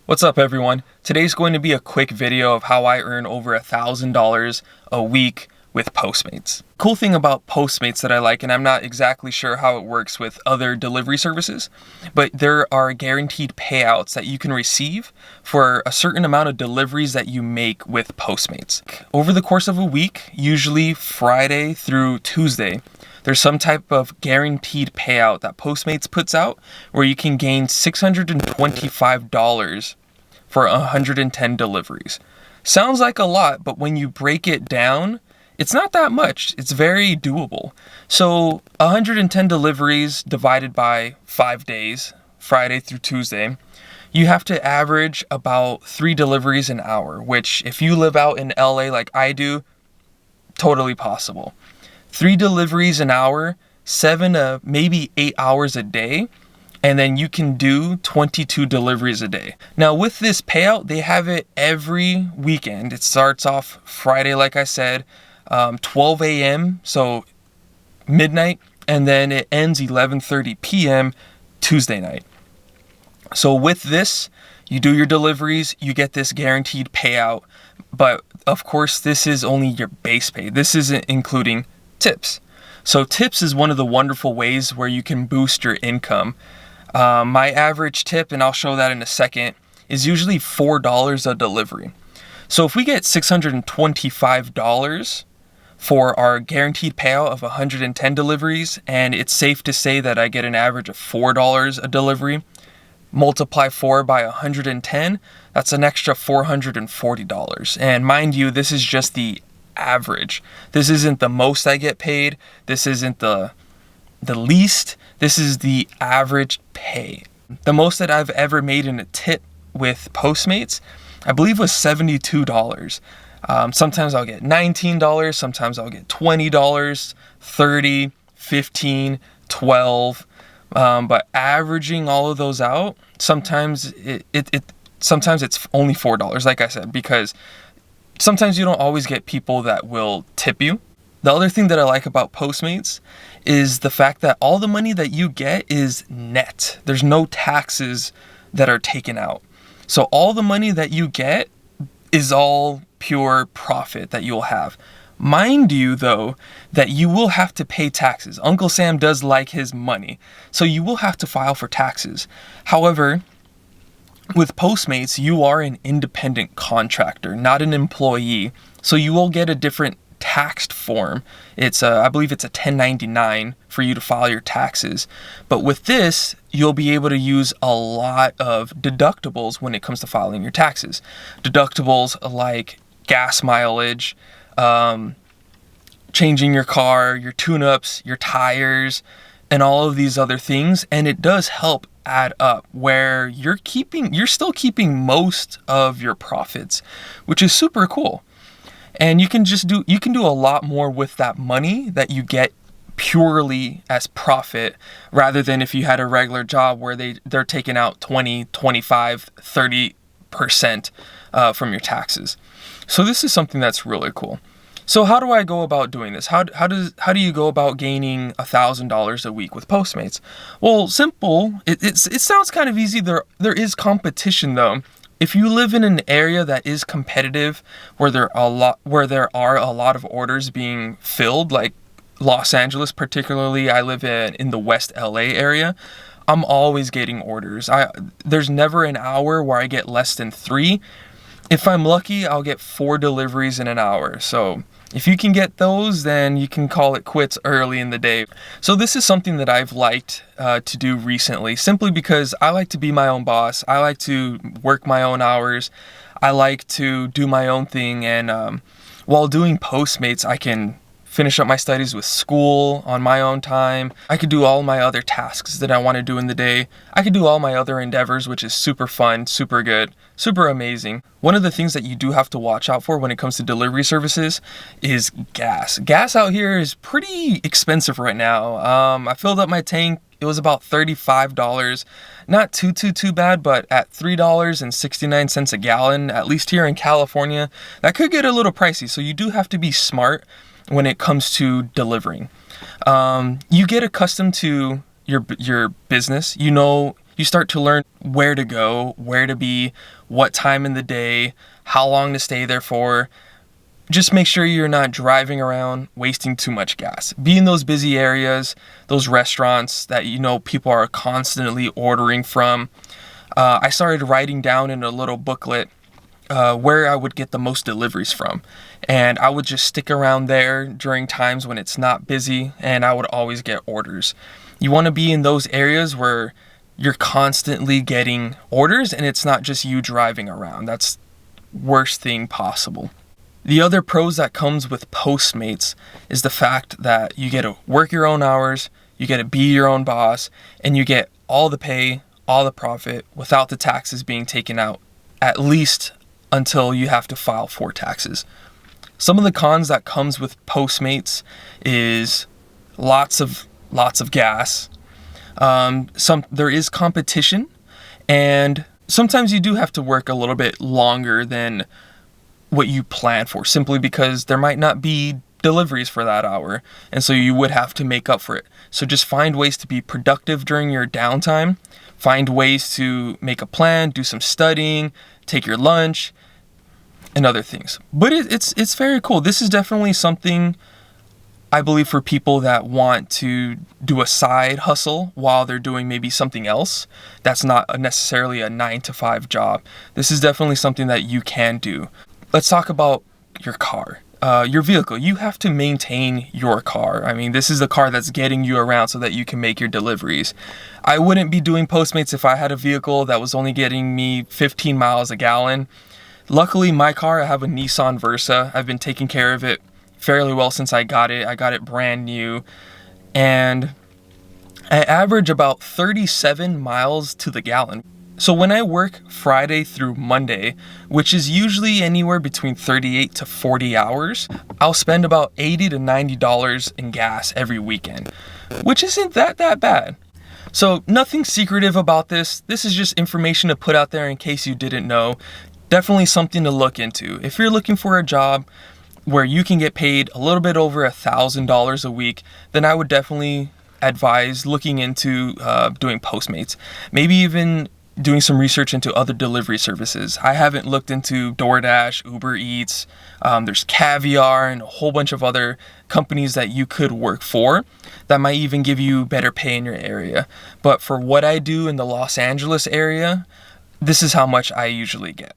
What's up, everyone? Today's going to be a quick video of how I earn over $1,000 a week with PostMates. Cool thing about PostMates that I like, and I'm not exactly sure how it works with other delivery services, but there are guaranteed payouts that you can receive for a certain amount of deliveries that you make with PostMates. Over the course of a week, usually Friday through Tuesday, there's some type of guaranteed payout that PostMates puts out where you can gain $625 for 110 deliveries. Sounds like a lot, but when you break it down, it's not that much. It's very doable. So 110 deliveries divided by 5 days, Friday through Tuesday, you have to average about 3 deliveries an hour, which if you live out in LA like I do, totally possible. 3 deliveries an hour, 7 to maybe 8 hours a day, and then you can do 22 deliveries a day. Now with this payout, they have it every weekend. It starts off Friday, like I said, 12 a.m., so midnight, and then it ends 11:30 p.m. Tuesday night. So with this, you do your deliveries, you get this guaranteed payout, but of course this is only your base pay. This isn't including tips. So tips is one of the wonderful ways where you can boost your income. My average tip, and I'll show that in a second, is usually $4 a delivery. So if we get $625 for our guaranteed payout of 110 deliveries, and it's safe to say that I get an average of $4 a delivery, multiply 4 by 110, that's an extra $440. And mind you, this is just the average. This isn't the most I get paid. This isn't the least. This is the average pay. The most that I've ever made in a tip with PostMates, I believe, was $72. Sometimes I'll get $19, sometimes I'll get $20, $30, $15, $12. But averaging all of those out, sometimes sometimes it's only $4, like I said, because sometimes you don't always get people that will tip you. The other thing that I like about PostMates is the fact that all the money that you get is net. There's no taxes that are taken out. So all the money that you get is all pure profit that you'll have. Mind you, though, that you will have to pay taxes. Uncle Sam does like his money, so you will have to file for taxes. However, with PostMates, you are an independent contractor, not an employee, so you will get a different taxed form. It's I believe it's a 1099 for you to file your taxes. But with this, you'll be able to use a lot of deductibles when it comes to filing your taxes. Deductibles like gas mileage, changing your car, your tune-ups, your tires, and all of these other things. And it does help add up where you're still keeping most of your profits, which is super cool. And you can do a lot more with that money that you get purely as profit, rather than if you had a regular job where they're taking out 20, 25, 30% from your taxes. So this is something that's really cool. So how do I go about doing this? How do you go about gaining $1,000 a week with PostMates? Well, simple. It sounds kind of easy. There is competition though. If you live in an area that is competitive, where there are a lot of orders being filled, like Los Angeles particularly, I live in the West LA area, I'm always getting orders. There's never an hour where I get less than 3. If I'm lucky, I'll get 4 deliveries in an hour. So if you can get those, then you can call it quits early in the day. So this is something that I've liked to do recently, simply because I like to be my own boss. I like to work my own hours. I like to do my own thing. And while doing PostMates, I can finish up my studies with school on my own time. I could do all my other tasks that I want to do in the day. I could do all my other endeavors, which is super fun, super good, super amazing. One of the things that you do have to watch out for when it comes to delivery services is gas. Gas out here is pretty expensive right now. I filled up my tank. It was about $35. Not too bad, but at $3.69 a gallon, at least here in California, that could get a little pricey. So you do have to be smart when it comes to delivering. You get accustomed to your business. You know You start to learn where to go, where to be, what time in the day, how long to stay there for. Just make sure you're not driving around wasting too much gas. Be in those busy areas, those restaurants that people are constantly ordering from. I started writing down in a little booklet where I would get the most deliveries from. And I would just stick around there during times when it's not busy, and I would always get orders. You want to be in those areas where you're constantly getting orders and it's not just you driving around. That's worst thing possible. The other pros that comes with Postmates is the fact that you get to work your own hours, you get to be your own boss, and you get all the pay, all the profit without the taxes being taken out, at least until you have to file for taxes. Some of the cons that comes with Postmates is lots of gas. There is competition, and sometimes you do have to work a little bit longer than what you plan for, simply because there might not be deliveries for that hour, and so you would have to make up for it. So just find ways to be productive during your downtime. Find ways to make a plan, do some studying, take your lunch, and other things. But it's very cool. This is definitely something I believe for people that want to do a side hustle while they're doing maybe something else that's not necessarily a 9-to-5 job. This is definitely something that you can do. Let's talk about your car, your vehicle. You have to maintain your car. I mean, this is the car that's getting you around so that you can make your deliveries. I wouldn't be doing Postmates if I had a vehicle that was only getting me 15 miles a gallon. Luckily, my car, I have a Nissan Versa. I've been taking care of it fairly well since I got it. I got it brand new, and I average about 37 miles to the gallon. So when I work Friday through Monday, which is usually anywhere between 38 to 40 hours, I'll spend about $80 to $90 in gas every weekend, which isn't that bad. So nothing secretive about this. This is just information to put out there in case you didn't know. Definitely something to look into. If you're looking for a job where you can get paid a little bit over $1,000 a week, then I would definitely advise looking into doing Postmates. Maybe even doing some research into other delivery services. I haven't looked into DoorDash, Uber Eats. There's Caviar and a whole bunch of other companies that you could work for that might even give you better pay in your area. But for what I do in the Los Angeles area, this is how much I usually get.